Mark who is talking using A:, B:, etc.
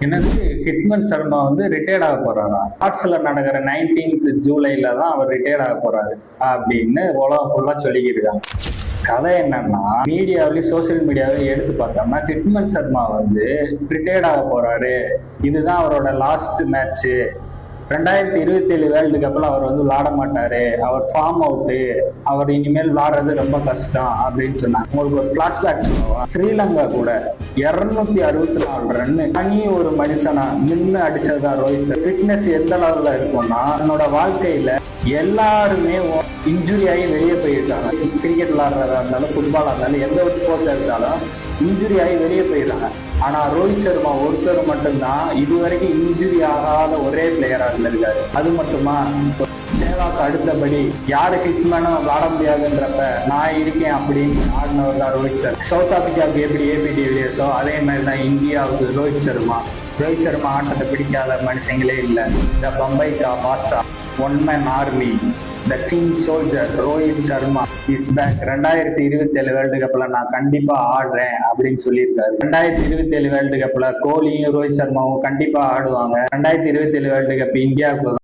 A: என்னது ஹிட்மன் சர்மா வந்து ரிட்டையர்ட் ஆக போறாரா? ஆர்ட்ஸ்ல நடக்கிற 19th ஜூலைல தான் அவர் ரிட்டையர்ட் ஆக போறாரு அப்படின்னு உலகம் ஃபுல்லா சொல்லிக்கிட்டு இருக்காங்க. கதை என்னன்னா, மீடியாவிலையும் சோசியல் மீடியாவிலையும் எடுத்து பார்த்தோம்னா ஹிட்மன் சர்மா வந்து ரிட்டையர்ட் ஆக போறாரு, இதுதான் அவரோட லாஸ்ட் மேட்ச், 2027 வேர்ல்டு கப்ல அவர் வந்து விளையாட மாட்டாரு, அவர் ஃபார்ம் அவுட்டு, அவர் இனிமேல் விளையாடுறது ரொம்ப கஷ்டம் அப்படின்னு சொன்னாங்க. உங்களுக்கு ஒரு பிளாஷ்பேக் சொல்லுவா, ஸ்ரீலங்கா கூட 264 ரன்னு தனி ஒரு மனுஷனா நின்று அடிச்சதுதான் ரோஹித் சர்மா. ஃபிட்னஸ் எந்த லெவல்ல இருக்கும்னா, தன்னோட வாழ்க்கையில எல்லாருமே இன்ஜுரி ஆகி வெளியே போயிருக்காங்க. கிரிக்கெட் விளையாடுறதா இருந்தாலும், ஃபுட்பாலா இருந்தாலும், எந்த ஒரு ஸ்போர்ட்ஸா இருந்தாலும் இன்ஜுரி ஆகி வெளியே போயிடுறாங்க. ஆனா ரோஹித் சர்மா ஒருத்தர் மட்டும்தான் இதுவரைக்கும் இன்ஜுரி ஆகாத ஒரே பிளேயரா இருந்திருக்காரு. அது மட்டுமா, சேவாக்கு அடுத்தபடி யாரு ஹிட்மேனும் விளாட முடியாதுன்றப்ப நான் இருக்கேன் அப்படின்னு ஆடினவர் தான் ரோஹித் சர்மா. சவுத் ஆப்பிரிக்காவுக்கு எப்படி ஏபி டிவிலியர்ஸோ அதே மாதிரி தான் இந்தியாவுக்கு ரோஹித் சர்மா. ரோஹித் சர்மா ஆட்டத்தை பிடிக்காத மனுஷங்களே இல்லை. இந்த பம்பைக்கா பாட்ஷா, one man army, the king soldier Rohit Sharma is back. 2027 world கப்ல நான் கண்டிப்பா ஆடுறேன் அப்படின்னு சொல்லியிருக்காரு. 2027 வேர்ல்டு கப்ல கோலியும் ரோஹித் சர்மாவும் கண்டிப்பா ஆடுவாங்க. 2027 வேர்ல்டு கப் இந்தியாவுக்கு